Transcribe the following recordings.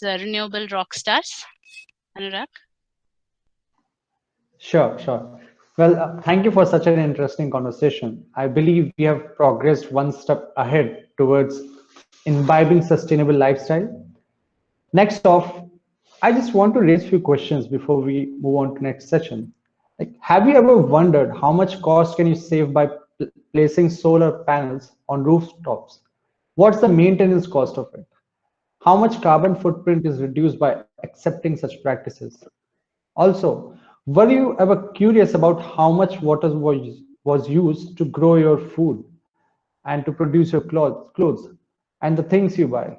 renewable rock stars. Anurag? Sure. Well, thank you for such an interesting conversation. I believe we have progressed one step ahead towards imbibing sustainable lifestyle. Next off, I just want to raise a few questions before we move on to next session. Like, have you ever wondered how much cost can you save by placing solar panels on rooftops? What's the maintenance cost of it? How much carbon footprint is reduced by accepting such practices? Also, were you ever curious about how much water was used to grow your food and to produce your clothes and the things you buy?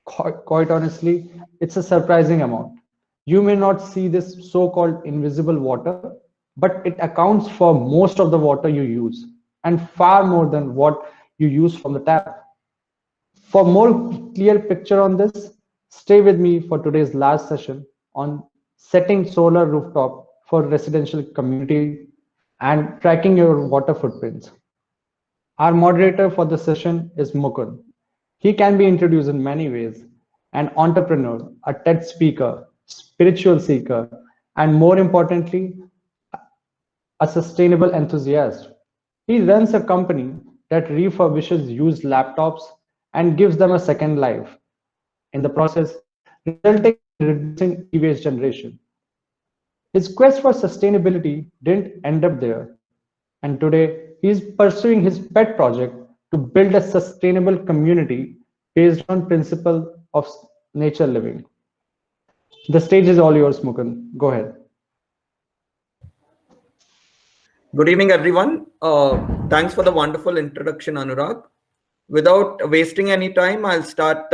Quite honestly, it's a surprising amount. You may not see this so-called invisible water, but it accounts for most of the water you use and far more than what you use from the tap. For more clear picture on this, stay with me for today's last session on setting solar rooftop for residential community and tracking your water footprints. Our moderator for the session is Mukund. He can be introduced in many ways: an entrepreneur, a TED speaker, spiritual seeker, and more importantly, a sustainable enthusiast. He runs a company that refurbishes used laptops and gives them a second life, in the process, resulting in reducing e-waste generation. His quest for sustainability didn't end up there, and today he is pursuing his pet project to build a sustainable community based on principle of nature living. The stage is all yours, Mukund. Go ahead. Good evening, everyone. Thanks for the wonderful introduction, Anurag. Without wasting any time, I'll start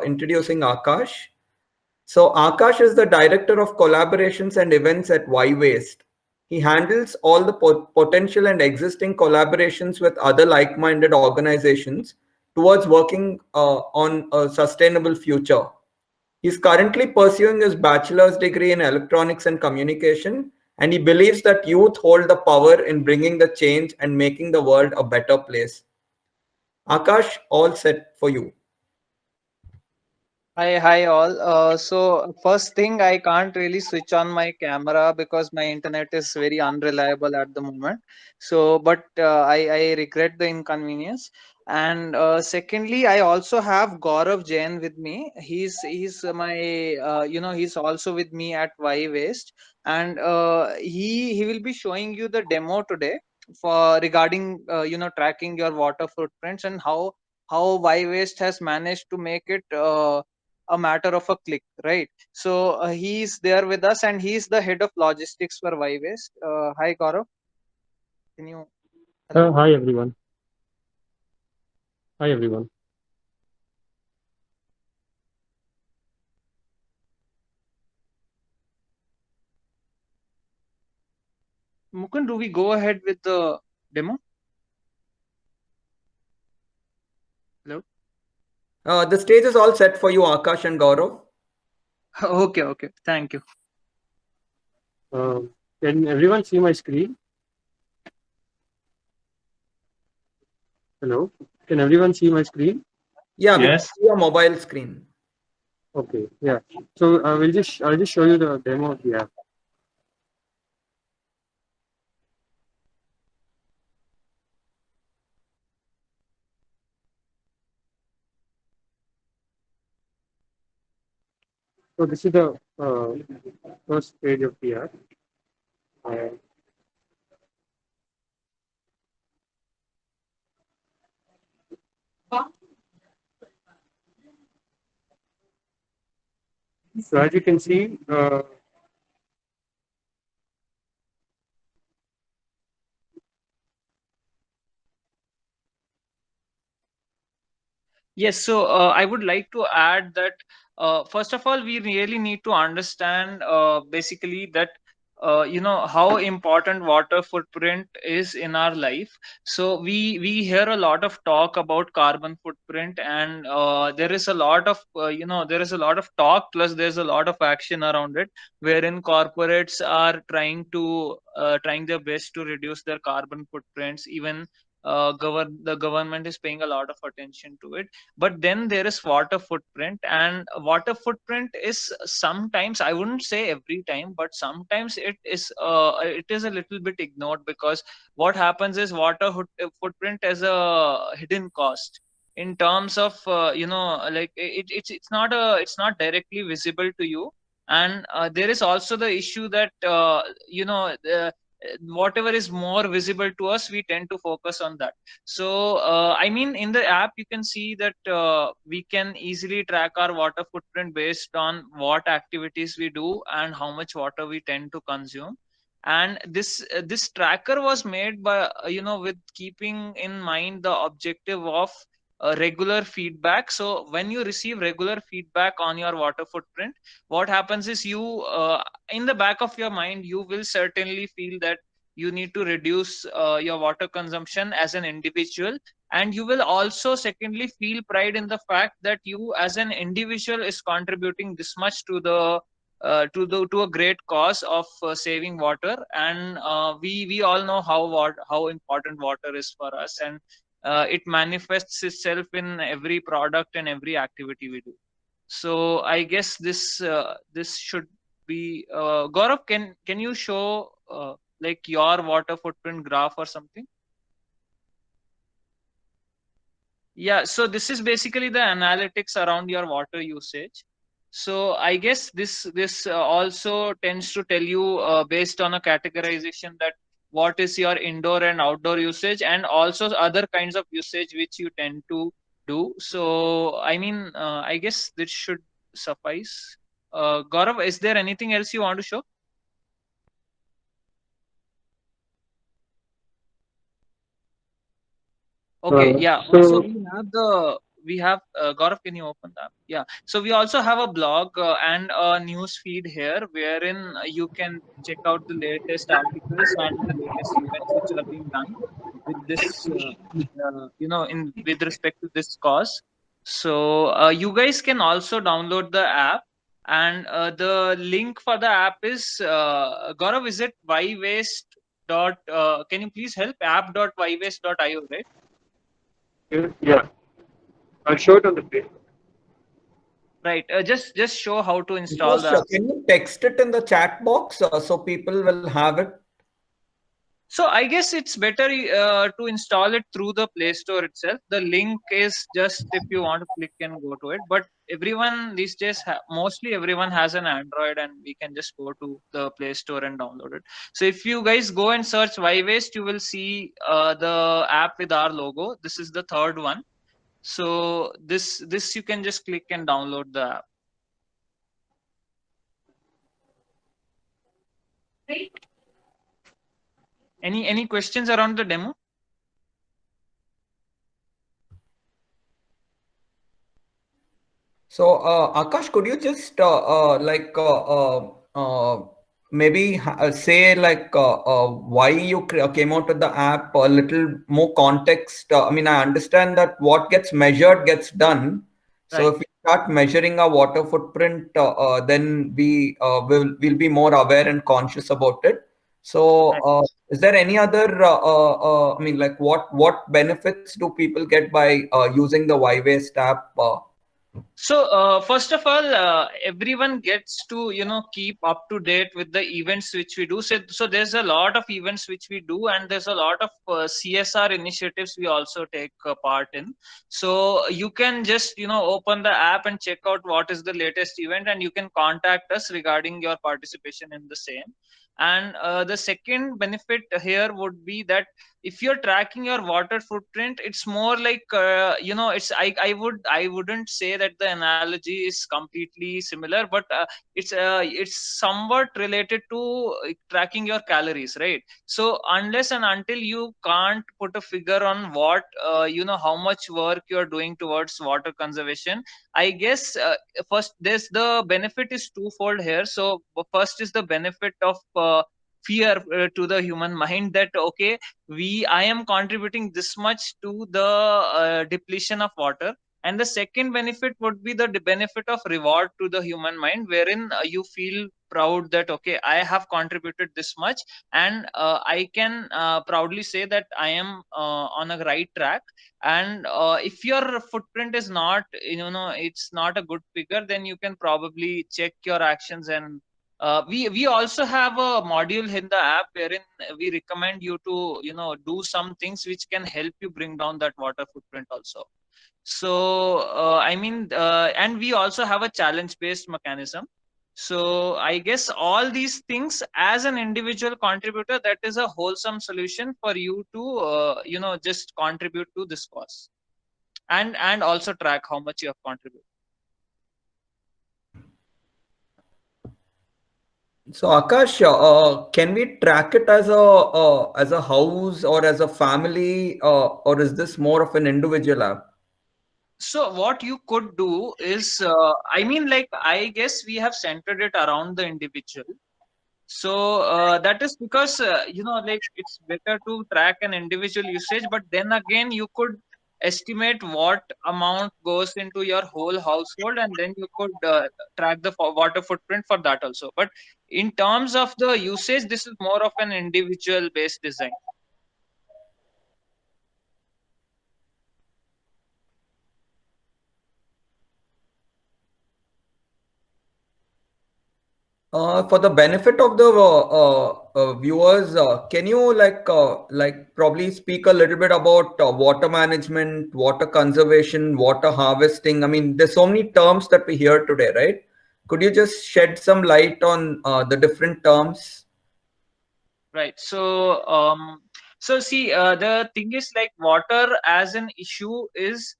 introducing Akash. So Akash is the Director of Collaborations and Events at Y-Waste. He handles all the potential and existing collaborations with other like-minded organizations towards working on a sustainable future. He's currently pursuing his bachelor's degree in electronics and communication, and he believes that youth hold the power in bringing the change and making the world a better place. Akash, all set for you. Hi all. So first thing, I can't really switch on my camera because my internet is very unreliable at the moment. So, but I regret the inconvenience. And secondly, I also have Gaurav Jain with me. He's my he's also with me at Y Waste, and he will be showing you the demo today for regarding tracking your water footprints and how Y Waste has managed to make it. A matter of a click, right? So he's there with us, and he's the head of logistics for Y-Waste. Hi, Gaurav. Can you? Hi everyone. Hi everyone. Mukund, do we go ahead with the demo? Hello. The stage is all set for you, Akash and Gaurav. Okay. Thank you. Can everyone see my screen? Hello. Can everyone see my screen? Yeah, Yes. we see your mobile screen. Okay. Yeah. So I'll just show you the demo we have. So this is the first page of the app. So as you can see, Yes, so I would like to add that first of all, we really need to understand basically that how important water footprint is in our life. So we hear a lot of talk about carbon footprint, and there is a lot of there is a lot of talk plus there's a lot of action around it, wherein corporates are trying their best to reduce their carbon footprints. Even the government is paying a lot of attention to it. But then there is water footprint, and water footprint is sometimes, I wouldn't say every time, but sometimes it is a little bit ignored, because what happens is footprint is a hidden cost in terms of like it's not directly visible to you. And there is also the issue that whatever is more visible to us, we tend to focus on that. So I mean, in the app you can see that we can easily track our water footprint based on what activities we do and how much water we tend to consume. And this tracker was made by with keeping in mind the objective of regular feedback. So when you receive regular feedback on your water footprint, what happens is in the back of your mind, you will certainly feel that you need to reduce your water consumption as an individual. And you will also secondly feel pride in the fact that you as an individual is contributing this much to the to a great cause of saving water. And we all know how important water is for us, and it manifests itself in every product and every activity we do. So I guess this should be Gaurav, can you show like your water footprint graph or something? Yeah, so this is basically the analytics around your water usage. So I guess this also tends to tell you based on a categorization that what is your indoor and outdoor usage, and also other kinds of usage which you tend to do. So I mean, I guess this should suffice. Gaurav, is there anything else you want to show? Okay, yeah. So we have Gaurav, can you open that? Yeah. So we also have a blog and a news feed here, wherein you can check out the latest articles and the latest events which are being done with this, in with respect to this cause. So you guys can also download the app, and the link for the app is Gaurav. Is it ywaste dot? Can you please help app.ywaste.io, right? Yeah, I'll show it on the page. Right. Just show how to install the app. Can you text it in the chat box so people will have it? So I guess it's better to install it through the Play Store itself. The link is just if you want to click and go to it. But everyone these days, mostly everyone has an Android, and we can just go to the Play Store and download it. So if you guys go and search ywaste, you will see the app with our logo. This is the third one. So this you can just click and download the app. Any questions around the demo? So, Akash, could you just maybe say why you came out with the app? A little more context. I mean, I understand that what gets measured gets done. So Right. if we start measuring our water footprint, then we'll be more aware and conscious about it. So, is there any other? I mean, like what benefits do people get by using the ywaste app? So first of all, everyone gets to keep up to date with the events which we do. So there's a lot of events which we do, and there's a lot of CSR initiatives we also take part in. So you can just open the app and check out what is the latest event, and you can contact us regarding your participation in the same. And the second benefit here would be that if you're tracking your water footprint, it's more like it's I wouldn't say that the analogy is completely similar, but it's somewhat related to tracking your calories, right? So unless and until you can't put a figure on what how much work you're doing towards water conservation, I guess first there's the benefit is twofold here. So first is the benefit of fear to the human mind, that okay, I am contributing this much to the depletion of water, And the second benefit would be the benefit of reward to the human mind, wherein you feel proud that okay, I have contributed this much, and I can proudly say that I am on a right track. And if your footprint is not, it's not a good figure, then you can probably check your actions. And we also have a module in the app wherein we recommend you to do some things which can help you bring down that water footprint also. So and we also have a challenge based mechanism. So I guess all these things, as an individual contributor, that is a wholesome solution for you to just contribute to this cause, and also track how much you have contributed. So Akash, can we track it as a house or as a family, or is this more of an individual app? So what you could do is, I guess we have centered it around the individual. So that is because it's better to track an individual usage, but then again you could estimate what amount goes into your whole household, and then you could track the water footprint for that also. But in terms of the usage, this is more of an individual based design. For the benefit of the viewers, can you like probably speak a little bit about water management, water conservation, water harvesting? I mean, there's so many terms that we hear today, right? Could you just shed some light on the different terms? Right. So see, the thing is, like, water as an issue is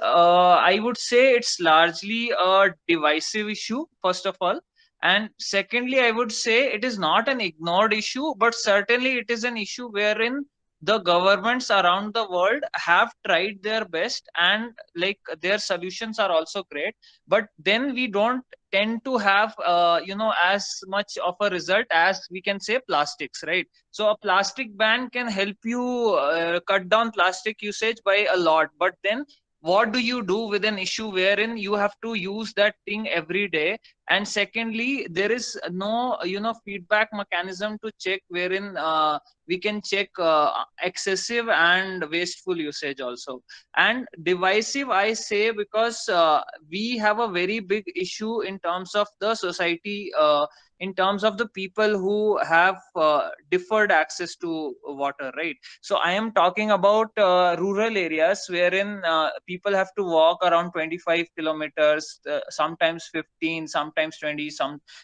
I would say it's largely a divisive issue, first of all. And secondly, I would say it is not an ignored issue, but certainly it is an issue wherein the governments around the world have tried their best, and like their solutions are also great. But then we don't tend to have as much of a result as we can say plastics, right? So a plastic ban can help you cut down plastic usage by a lot, but then what do you do with an issue wherein you have to use that thing every day? And secondly, there is no feedback mechanism to check, wherein we can check excessive and wasteful usage also. And divisive, I say, because we have a very big issue in terms of the society, in terms of the people who have deferred access to water, right? So I am talking about rural areas wherein people have to walk around 25 kilometers, sometimes 15, sometimes 20,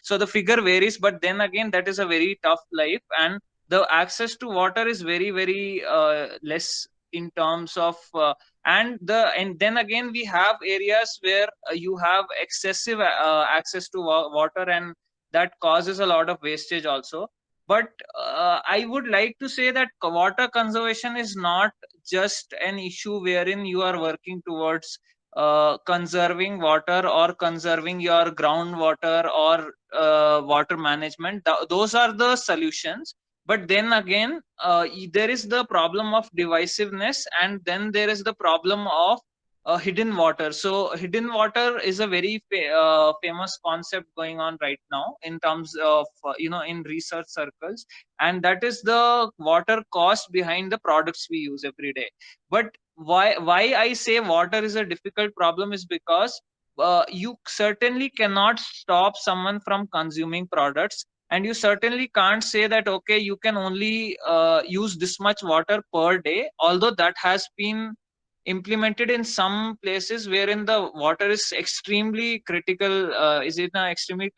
so the figure varies, but then again that is a very tough life, and the access to water is very, very less in terms of and then again we have areas where you have excessive access to water, and that causes a lot of wastage also. But I would like to say that water conservation is not just an issue wherein you are working towards conserving water or conserving your groundwater or water management. Those are the solutions. But then again, there is the problem of divisiveness, and then there is the problem of hidden water. So hidden water is a very famous concept going on right now in terms of in research circles, and that is the water cost behind the products we use every day. But why I say water is a difficult problem is because you certainly cannot stop someone from consuming products, and you certainly can't say that okay, you can only use this much water per day, although that has been implemented in some places wherein the water is extremely critical, is in an extremely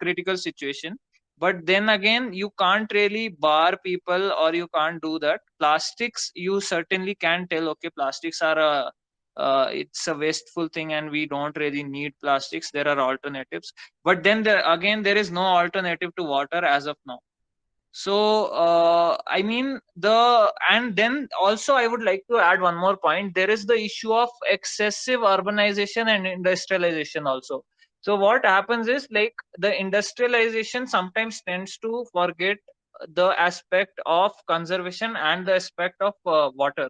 critical situation. But then again, you can't really bar people, or you can't do that. Plastics, you certainly can tell okay, plastics are a it's a wasteful thing and we don't really need plastics, there are alternatives. But then there is no alternative to water as of now. So and then also I would like to add one more point. There is the issue of excessive urbanization and industrialization also. So what happens is, like, the industrialization sometimes tends to forget the aspect of conservation and the aspect of water.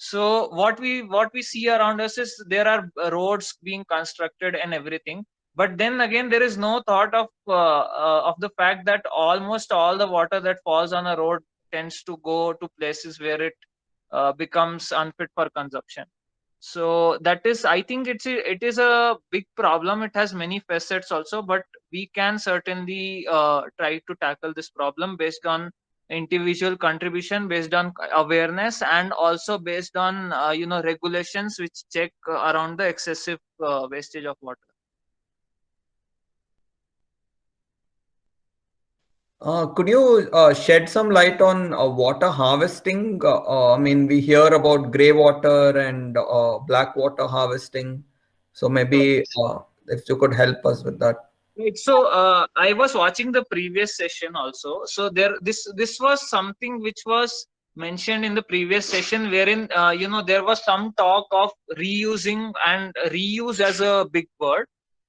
So what we see around us is there are roads being constructed and everything, but then again there is no thought of the fact that almost all the water that falls on a road tends to go to places where it becomes unfit for consumption. So that is, I think it is a big problem. It has many facets also, but we can certainly try to tackle this problem based on individual contribution, based on awareness, and also based on regulations which check around the excessive wastage of water. Could you shed some light on water harvesting? I mean, we hear about grey water and black water harvesting. So maybe if you could help us with that. Right. So I was watching the previous session also. So this was something which was mentioned in the previous session, wherein there was some talk of reusing and reuse as a big word,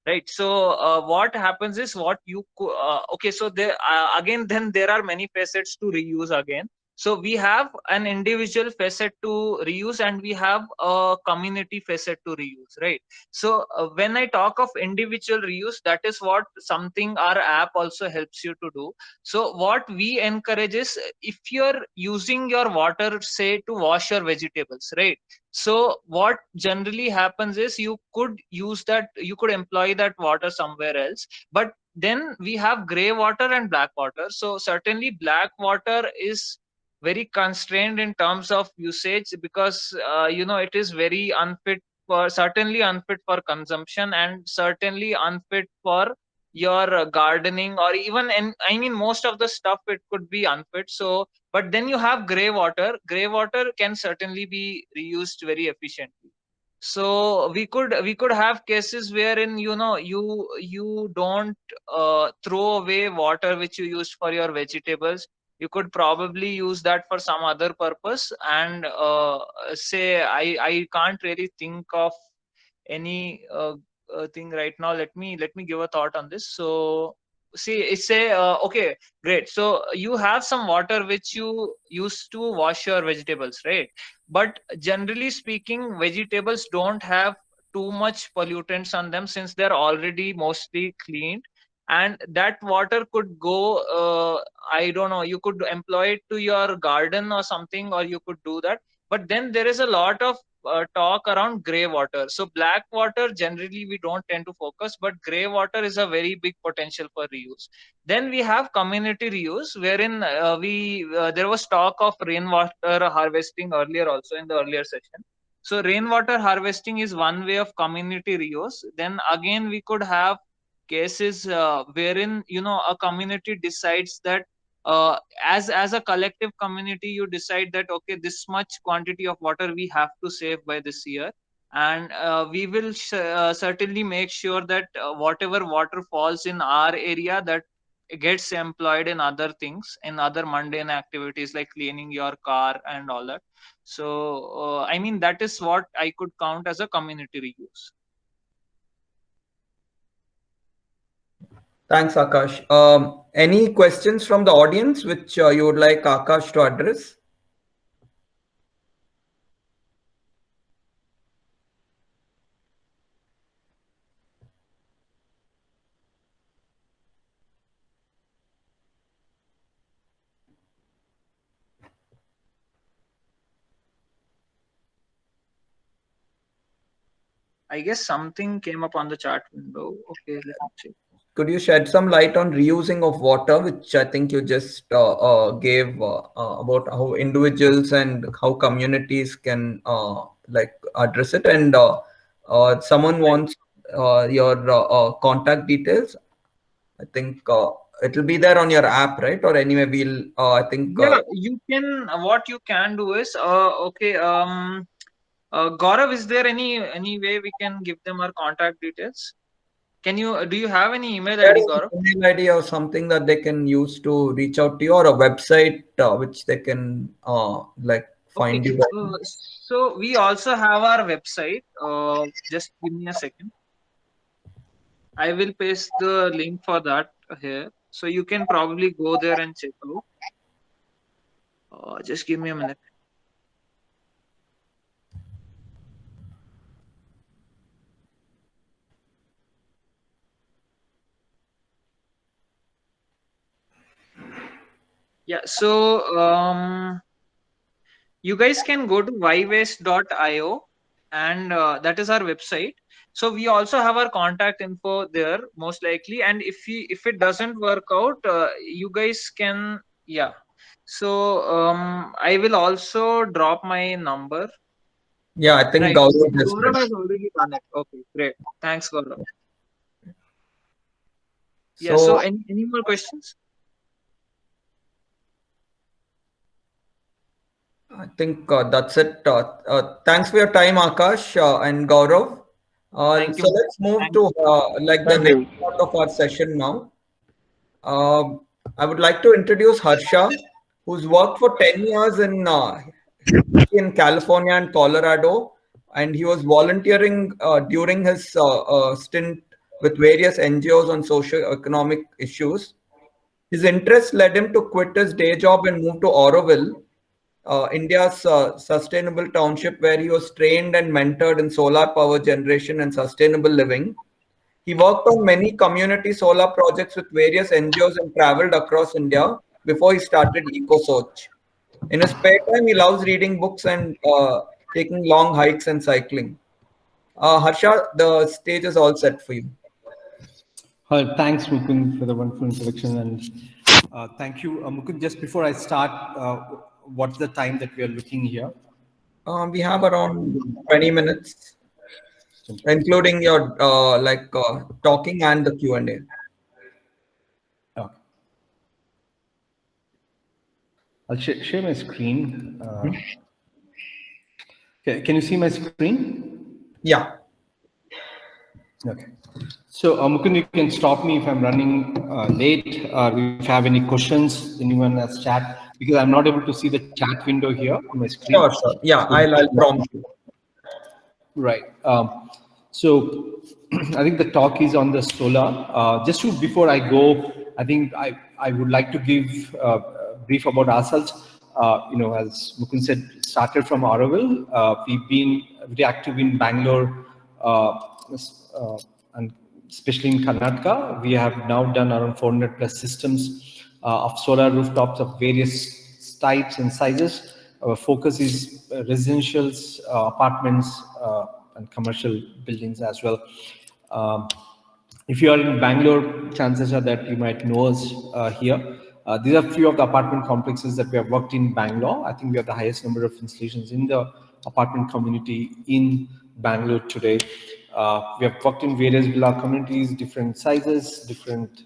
right? So what happens is okay. So there again, then there are many facets to reuse again. So we have an individual facet to reuse, and we have a community facet to reuse, right? So when I talk of individual reuse, that is what something our app also helps you to do. So what we encourage is, if you're using your water, say, to wash your vegetables, right? So what generally happens is you could employ that water somewhere else, but then we have gray water and black water. So certainly black water is very constrained in terms of usage, because it is very unfit certainly unfit for consumption, and certainly unfit for your gardening, or even I mean, most of the stuff it could be unfit. So but then you have gray water. Gray water can certainly be reused very efficiently. So we could have cases wherein you don't throw away water which you used for your vegetables. You could probably use that for some other purpose. And say, I can't really think of any thing right now. Let me give a thought on this. So see, it's say okay, great. So you have some water which you used to wash your vegetables, right? But generally speaking, vegetables don't have too much pollutants on them, since they're already mostly cleaned. And that water could go, I don't know, you could employ it to your garden or something, or you could do that. But then there is a lot of talk around gray water. So black water generally we don't tend to focus, but gray water is a very big potential for reuse. Then we have community reuse, wherein there was talk of rainwater harvesting earlier, also in the earlier session. So rainwater harvesting is one way of community reuse. Then again, we could have cases wherein a community decides that as a collective community, you decide that, okay, this much quantity of water we have to save by this year, and we will certainly make sure that whatever water falls in our area, that gets employed in other things, in other mundane activities like cleaning your car and all that. So I mean, that is what I could count as a community reuse. Thanks, Akash. Any questions from the audience which you would like Akash to address? I guess something came up on the chat window. Okay, let me check. Could you shed some light on reusing of water, which I think you just gave about how individuals and how communities can like address it? And someone wants your contact details. I think it will be there on your app, right? Or anyway, we'll I think Yeah, you can. What you can do is, okay. Gaurav, is there any way we can give them our contact details? Do you have any email there ID, is Gaurav? an email ID or something that they can use to reach out to you, or a website which they can like find Okay. you by? So we also have our website. Just give me a second. I will paste the link for that here, so you can probably go there and check out. Just give me a minute. Yeah. So you guys can go to ywaste.io, and that is our website. So we also have our contact info there, most likely. And if it doesn't work out, you guys can, yeah. So I will also drop my number. Yeah, I think Right. Gaurav has Gaurav has already done it. Okay, great. Thanks, Gaurav. Yeah. So So any more questions? I think that's it. Thanks for your time, Akash and Gaurav. Thank So you. let's move Thank to you. like the Thank next you. part of our session now. I would like to introduce Harsha, who's worked for 10 years in California and Colorado, and he was volunteering during his stint with various NGOs on socio-economic issues. His interest led him to quit his day job and move to Auroville, India's sustainable township, where he was trained and mentored in solar power generation and sustainable living. He worked on many community solar projects with various NGOs and traveled across India before he started EcoSoch. In his spare time, he loves reading books and taking long hikes and cycling. Harsha, the stage is all set for you. Thanks, Mukund, for the wonderful introduction. And thank you, Mukund. Just before I start, what's the time that we are looking here? We have around 20 minutes, including your talking and the Q&A. Okay. I'll share my screen. Okay, can you see my screen? Yeah. Okay. So, Mukund, you can stop me if I'm running late, or if you have any questions, anyone has chat, because I'm not able to see the chat window here on my screen. Sure, sure. Yeah, So, I'll prompt you. Right. So I think the talk is on the solar. Just before I go, I think I would like to give a brief about ourselves. As Mukund said, started from Auroville. We've been very active in Bangalore and especially in Karnataka. We have now done around 400 plus systems of solar rooftops of various types and sizes. Our focus is residentials, apartments, and commercial buildings as well. If you are in Bangalore, chances are that you might know us here. These are a few of the apartment complexes that we have worked in Bangalore. I think we have the highest number of installations in the apartment community in Bangalore today. We have worked in various villa communities, different sizes, different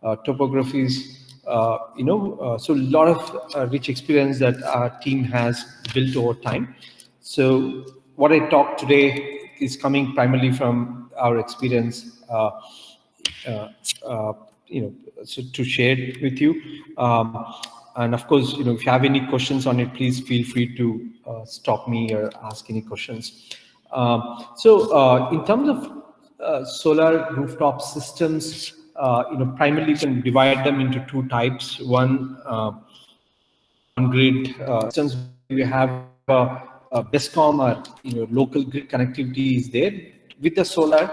topographies. So a lot of rich experience that our team has built over time. So what I talk today is coming primarily from our experience, so to share it with you. And of course, if you have any questions on it, please feel free to stop me or ask any questions. So in terms of solar rooftop systems, primarily you can divide them into two types. One, on-grid systems, we have a BESCOM or local grid connectivity is there with the solar,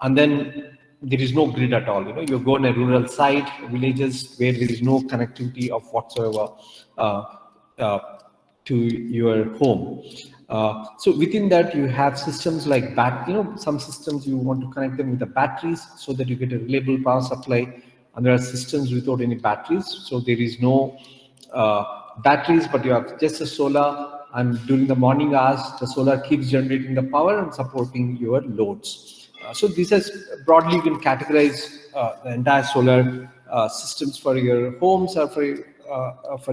and then there is no grid at all. You go on a rural site, villages where there is no connectivity of whatsoever to your home. So within that, you have systems like some systems you want to connect them with the batteries so that you get a reliable power supply, and there are systems without any batteries, so there is no batteries, but you have just a solar, and during the morning hours, the solar keeps generating the power and supporting your loads. So this is broadly you can categorize the entire solar systems for your homes or for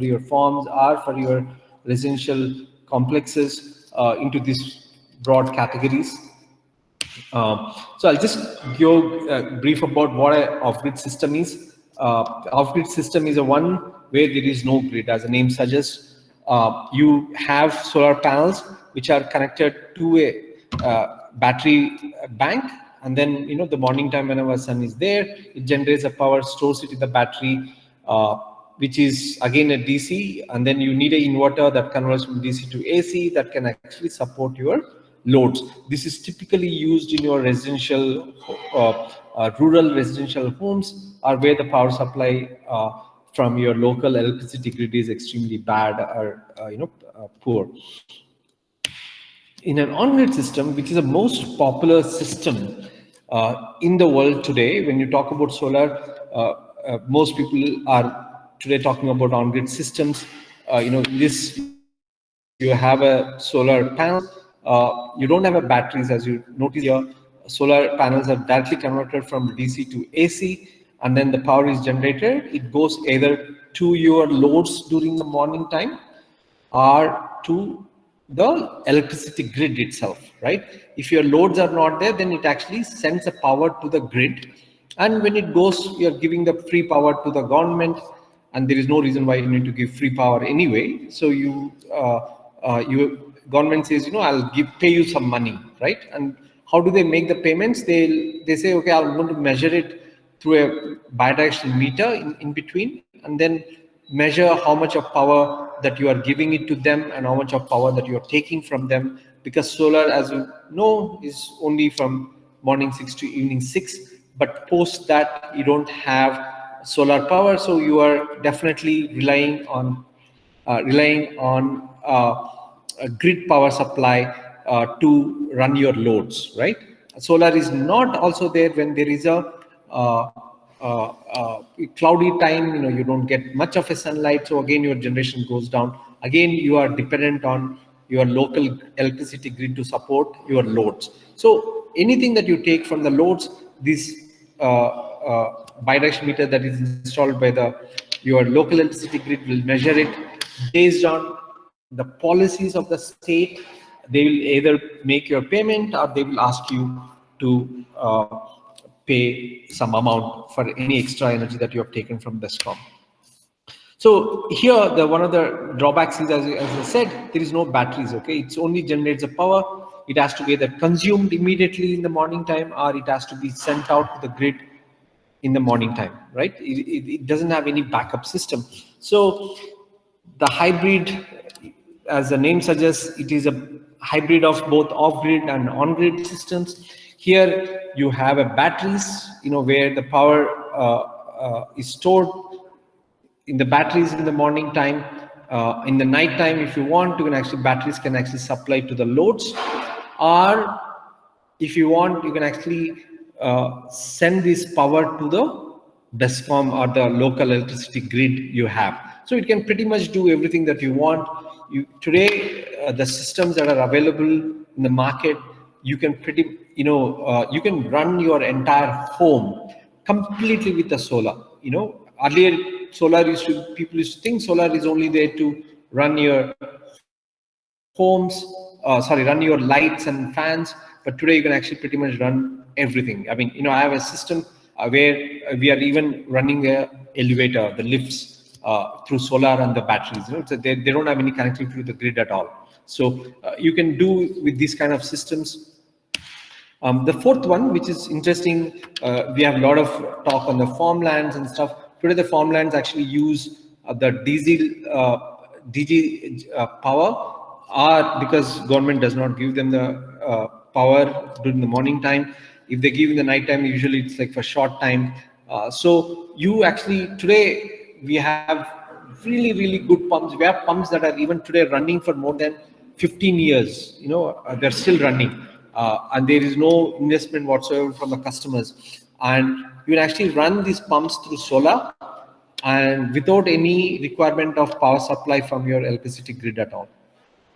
your farms or for your residential complexes into these broad categories. So I'll just give a brief about what an off-grid system is. Off-grid system is a one where there is no grid, as the name suggests. You have solar panels which are connected to a battery bank, and then the morning time whenever sun is there, it generates a power, stores it in the battery, which is again a DC, and then you need an inverter that converts from DC to AC that can actually support your loads. This is typically used in your residential, rural residential homes, or where the power supply from your local electricity grid is extremely bad or poor. In an on-grid system, which is the most popular system in the world today, when you talk about solar, most people are today talking about on-grid systems. This you have a solar panel. You don't have a batteries, as you notice here. Solar panels are directly converted from DC to AC, and then the power is generated. It goes either to your loads during the morning time or to the electricity grid itself, right? If your loads are not there, then it actually sends the power to the grid. And when it goes, you're giving the free power to the government, and there is no reason why you need to give free power anyway. So government says, I'll pay you some money, right? And how do they make the payments? They say, okay, I'm going to measure it through a bidirectional meter in between, and then measure how much of power that you are giving it to them and how much of power that you are taking from them, because solar, as you know, is only from morning 6 to evening 6, but post that you don't have solar power, so you are definitely relying on a grid power supply to run your loads, right? Solar is not also there when there is a cloudy time, you don't get much of a sunlight, so again your generation goes down. Again, you are dependent on your local electricity grid to support your loads. So anything that you take from the loads, this bidirectional meter that is installed by your local electricity grid will measure it based on the policies of the state. They will either make your payment or they will ask you to pay some amount for any extra energy that you have taken from DESCOM. So here, one of the drawbacks is, as I said, there is no batteries. Okay, it only generates the power. It has to be either consumed immediately in the morning time, or it has to be sent out to the grid in the morning time, right? It doesn't have any backup system. So the hybrid, as the name suggests, it is a hybrid of both off-grid and on-grid systems. Here you have a batteries, where the power is stored in the batteries in the morning time. In the night time, if you want, batteries can actually supply to the loads, or if you want, you can actually send this power to the DESCOM or the local electricity grid you have. So it can pretty much do everything that you want. Today, the systems that are available in the market, you can you can run your entire home completely with the solar. Earlier people used to think solar is only there to run your homes, run your lights and fans, but today you can actually pretty much run everything. I mean, I have a system where we are even running a elevator, the lifts, through solar and the batteries. So they don't have any connectivity to the grid at all. So you can do with these kind of systems. The fourth one, which is interesting, we have a lot of talk on the farmlands and stuff. Today, the farmlands actually use the DG power, or because government does not give them the power during the morning time. If they give in the night time, usually it's like for short time. So you actually, today, we have really, really good pumps. We have pumps that are even today running for more than 15 years. They're still running. And there is no investment whatsoever from the customers. And you can actually run these pumps through solar and without any requirement of power supply from your electricity grid at all,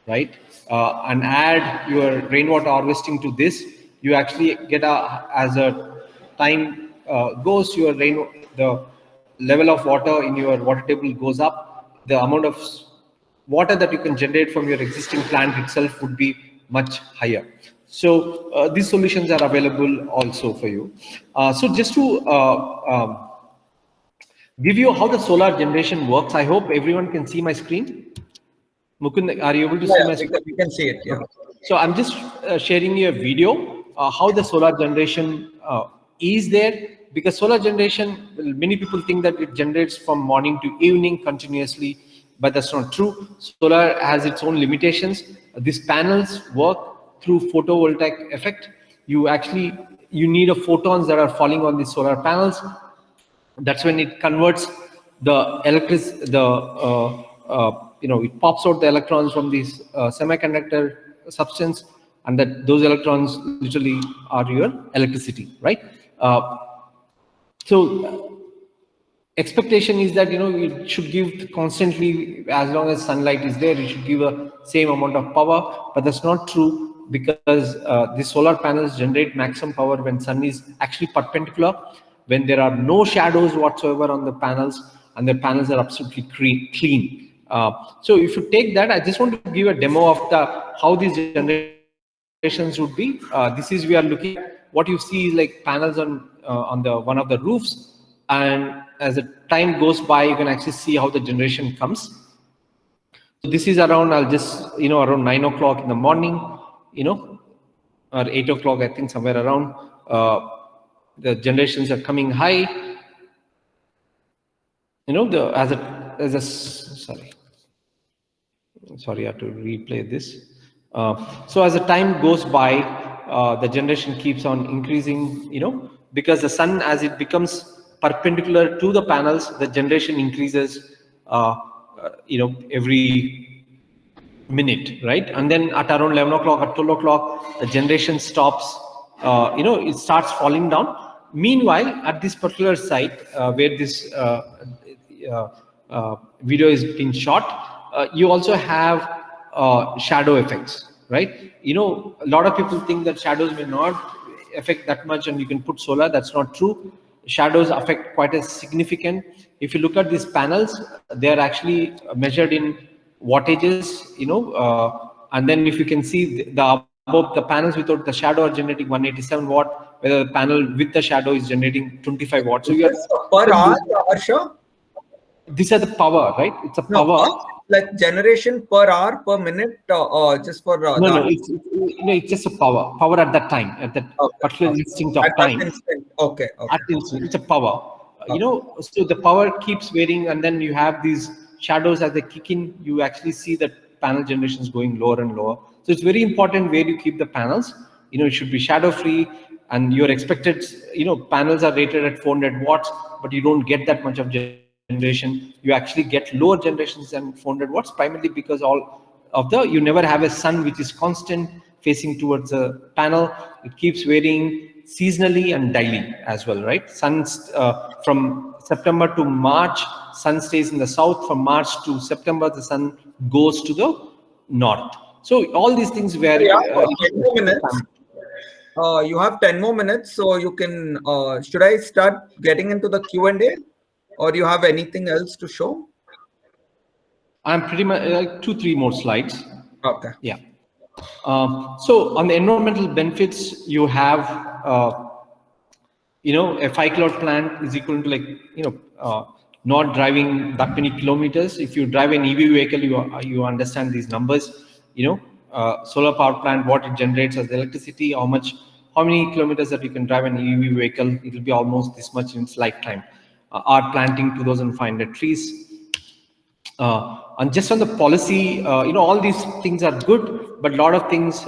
right? And add your rainwater harvesting to this, you actually get as a time goes, the level of water in your water table goes up, the amount of water that you can generate from your existing plant itself would be much higher. So these solutions are available also for you. So just to give you how the solar generation works, I hope everyone can see my screen. Mukund, are you able to see my screen? We can see it, yeah. So I'm just sharing you a video, how the solar generation is there, because solar generation, many people think that it generates from morning to evening continuously, but that's not true. Solar has its own limitations. These panels work through photovoltaic effect. You need a photons that are falling on the solar panels. That's when it converts it pops out the electrons from this semiconductor substance, and that those electrons literally are your electricity, right? So expectation is that it should give constantly, as long as sunlight is there, it should give a same amount of power, but that's not true, because the solar panels generate maximum power when sun is actually perpendicular, when there are no shadows whatsoever on the panels, and the panels are absolutely clean. So if you take that, I just want to give a demo of how these generations would be. This is, we are looking at, what you see is like panels on the one of the roofs, and as the time goes by, you can actually see how the generation comes. So this is around, I'll just, around 9 o'clock in the morning, or 8 o'clock, I think, somewhere around, the generations are coming high. Sorry, I have to replay this. So as the time goes by, the generation keeps on increasing, because the sun, as it becomes perpendicular to the panels, the generation increases, every minute, right? And then at around 11 o'clock or 12 o'clock, the generation stops, it starts falling down. Meanwhile, at this particular site where this video is being shot, you also have shadow effects, right? A lot of people think that shadows may not affect that much and you can put solar. That's not true. Shadows affect quite as significant. If you look at these panels, they are actually measured in wattages, and then if you can see above the panels without the shadow are generating 187 watt, whether the panel with the shadow is generating 25 watts. So you are per hour, Harsha? These are the power, right? It's a power. Like generation per hour, per minute, just for no, it's just a power at that time, at that particular instant of time. Okay. At instant, it's a power. So the power keeps varying, and then you have these shadows as they kick in. You actually see that panel generations going lower and lower. So it's very important where you keep the panels. It should be shadow free, and your expected, panels are rated at 400 watts, but you don't get that much of generation. You actually get lower generations than 400 watts, primarily because you never have a sun which is constant facing towards the panel. It keeps varying seasonally and daily as well, right? Suns from September to March, sun stays in the south. From March to September, the sun goes to the north. So all these things where 10 more minutes. You have 10 more minutes, so you can. Should I start getting into the Q&A, or do you have anything else to show? I'm pretty much like 2-3 more slides. Okay. Yeah. So on the environmental benefits, you have, a 5 kilowatt plant is equal to not driving that many kilometers. If you drive an EV vehicle, you understand these numbers. Solar power plant, what it generates as electricity, how many kilometers that you can drive an EV vehicle, it will be almost this much in its lifetime. Are planting 2,500 trees. And just on the policy, all these things are good, but a lot of things,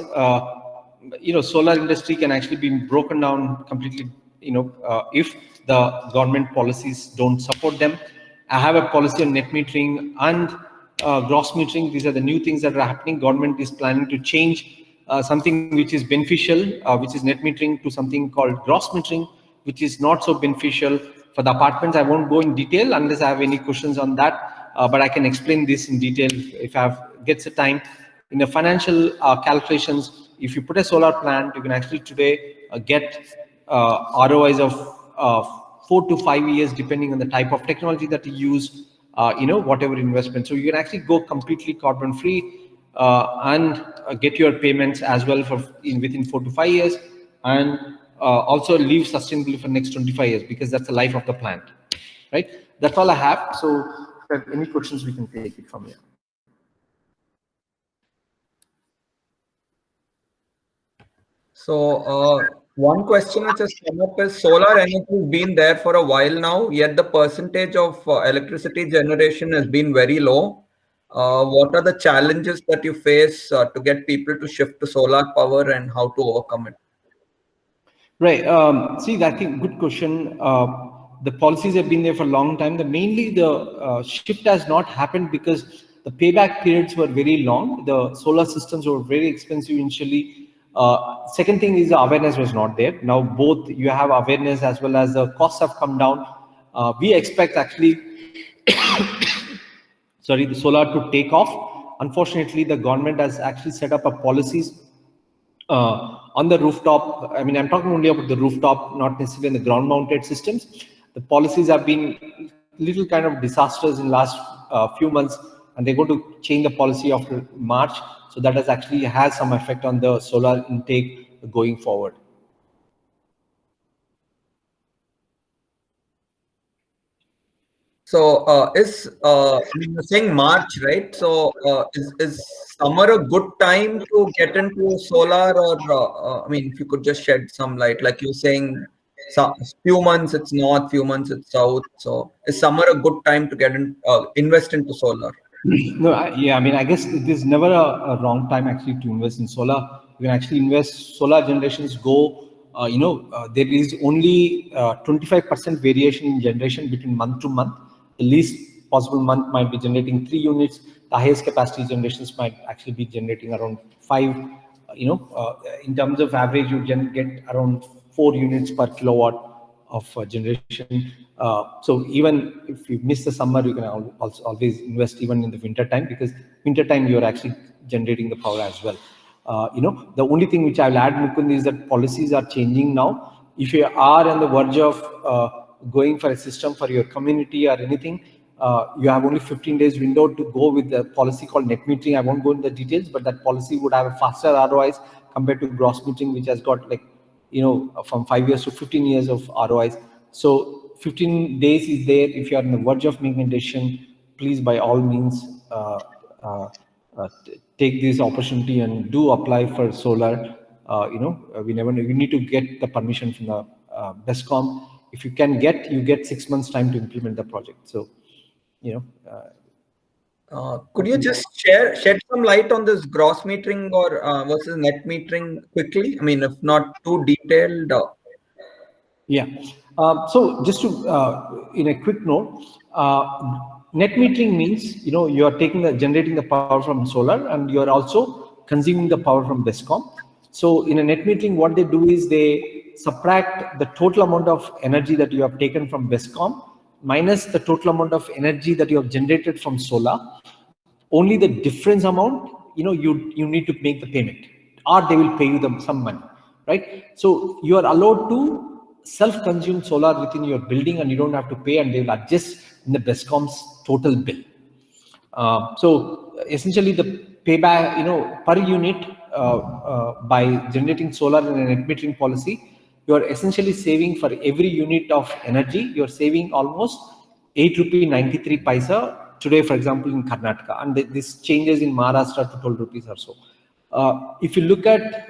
solar industry can actually be broken down completely, if the government policies don't support them. I have a policy on net metering and gross metering. These are the new things that are happening. Government is planning to change something which is beneficial, which is net metering, to something called gross metering, which is not so beneficial for the apartments. I won't go in detail unless I have any questions on that, but I can explain this in detail if I get the time. In the financial calculations, if you put a solar plant, you can actually today get ROIs of 4 to 5 years, depending on the type of technology that you use, whatever investment. So you can actually go completely carbon free and get your payments as well within 4 to 5 years, and also live sustainably for the next 25 years, because that's the life of the plant, right? That's all I have. So if you have any questions, we can take it from here. So one question which has come up is, solar energy has been there for a while now, yet the percentage of electricity generation has been very low. What are the challenges that you face to get people to shift to solar power, and how to overcome it? Right. See, I think good question. The policies have been there for a long time. Mainly the shift has not happened because the payback periods were very long. The solar systems were very expensive initially. Second thing is the awareness was not there. Now both you have awareness as well as the costs have come down. We expect actually, sorry, the solar to take off. Unfortunately, the government has actually set up a policies on the rooftop. I mean, I'm talking only about the rooftop, not necessarily in the ground mounted systems. The policies have been little kind of disasters in last few months, and they're going to change the policy after March. So that has actually has some effect on the solar intake going forward. So I mean, you're saying March, right? So is summer a good time to get into solar, or I mean, if you could just shed some light, like you're saying, few months it's north, few months it's south. So is summer a good time to get in, invest into solar? No, yeah, I mean, I guess it is never a wrong time actually to invest in solar. You can actually invest. Solar generations go, there is only 25% variation in generation between month to month. The least possible month might be generating 3 units. The highest capacity generations might actually be generating around 5. In terms of average, you can get around 4 units per kilowatt of generation. So even if you miss the summer, you can also always invest even in the winter time, because winter time you're actually generating the power as well. The only thing which I'll add, Mukund, is that policies are changing now. If you are on the verge of going for a system for your community or anything, you have only 15 days window to go with the policy called net metering. I won't go into the details, but that policy would have a faster ROIs compared to gross metering, which has got like, from 5 years to 15 years of ROIs. So 15 days is there. If you are on the verge of making a decision, please by all means take this opportunity and do apply for solar. We never know. You need to get the permission from the BESCOM. If you can you get 6 months time to implement the project. So, could you just shed some light on this gross metering or versus net metering quickly? I mean, if not too detailed. Yeah. So just to, in a quick note, net metering means, you are generating the power from solar, and you are also consuming the power from BESCOM. So in a net metering, what they do is they subtract the total amount of energy that you have taken from BESCOM minus the total amount of energy that you have generated from solar. Only the difference amount, you need to make the payment, or they will pay you some money, right? So you are allowed to self-consume solar within your building, and you don't have to pay, and they will adjust in the BESCOM's total bill. So essentially the payback, per unit, by generating solar in a net metering policy, you are essentially saving for every unit of energy, you're saving almost 8.93 rupees today, for example, in Karnataka, and this changes in Maharashtra to 12 rupees or so. If you look at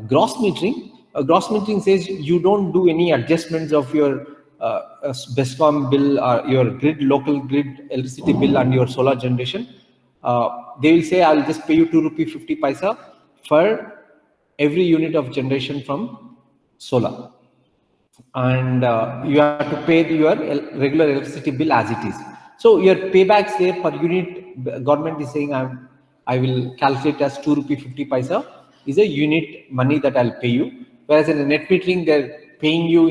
gross metering says you don't do any adjustments of your BESCOM bill or your local grid electricity bill and your solar generation. They will say, I'll just pay you 2.50 rupees for every unit of generation from solar. And you have to pay your regular electricity bill as it is. So your paybacks there per unit, government is saying I will calculate as 2.50 rupees is a unit money that I'll pay you. Whereas in the net metering, they're paying you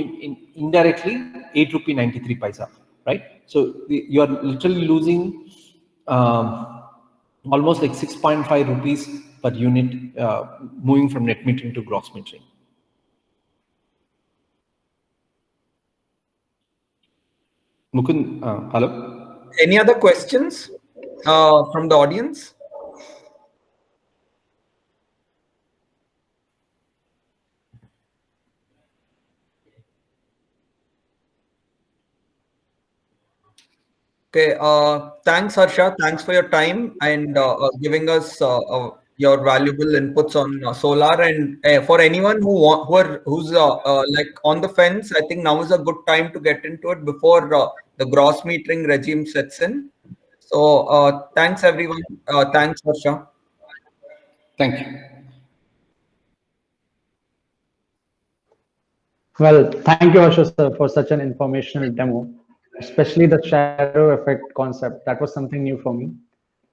indirectly 8.93 rupees, right? So you are literally losing almost like 6.5 rupees per unit moving from net metering to gross metering. Mukund, hello. Any other questions from the audience? Okay. Thanks, Harsha. Thanks for your time and giving us your valuable inputs on solar. And for anyone who's like on the fence, I think now is a good time to get into it before the gross metering regime sets in. So thanks, everyone. Thanks, Harsha. Thank you. Well, thank you, Ashu sir, for such an informational demo, especially the shadow effect concept. That was something new for me.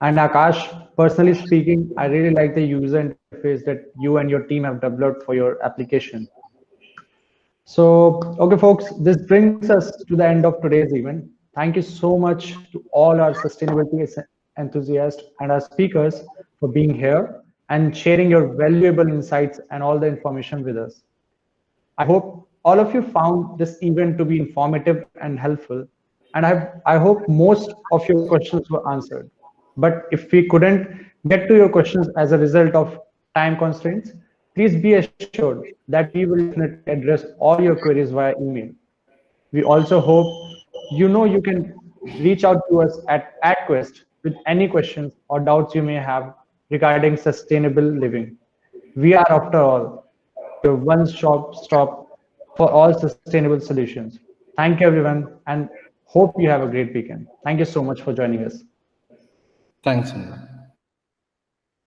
And Akash, personally speaking, I really like the user interface that you and your team have developed for your application. So, okay, folks, this brings us to the end of today's event. Thank you so much to all our sustainability enthusiasts and our speakers for being here and sharing your valuable insights and all the information with us. I hope all of you found this event to be informative and helpful, and I hope most of your questions were answered. But if we couldn't get to your questions as a result of time constraints, please be assured that we will definitely address all your queries via email. We also hope you can reach out to us at AdQuest with any questions or doubts you may have regarding sustainable living. We are, after all, your one-stop for all sustainable solutions. Thank you, everyone, and hope you have a great weekend. Thank you so much for joining us. Thanks, Anurag.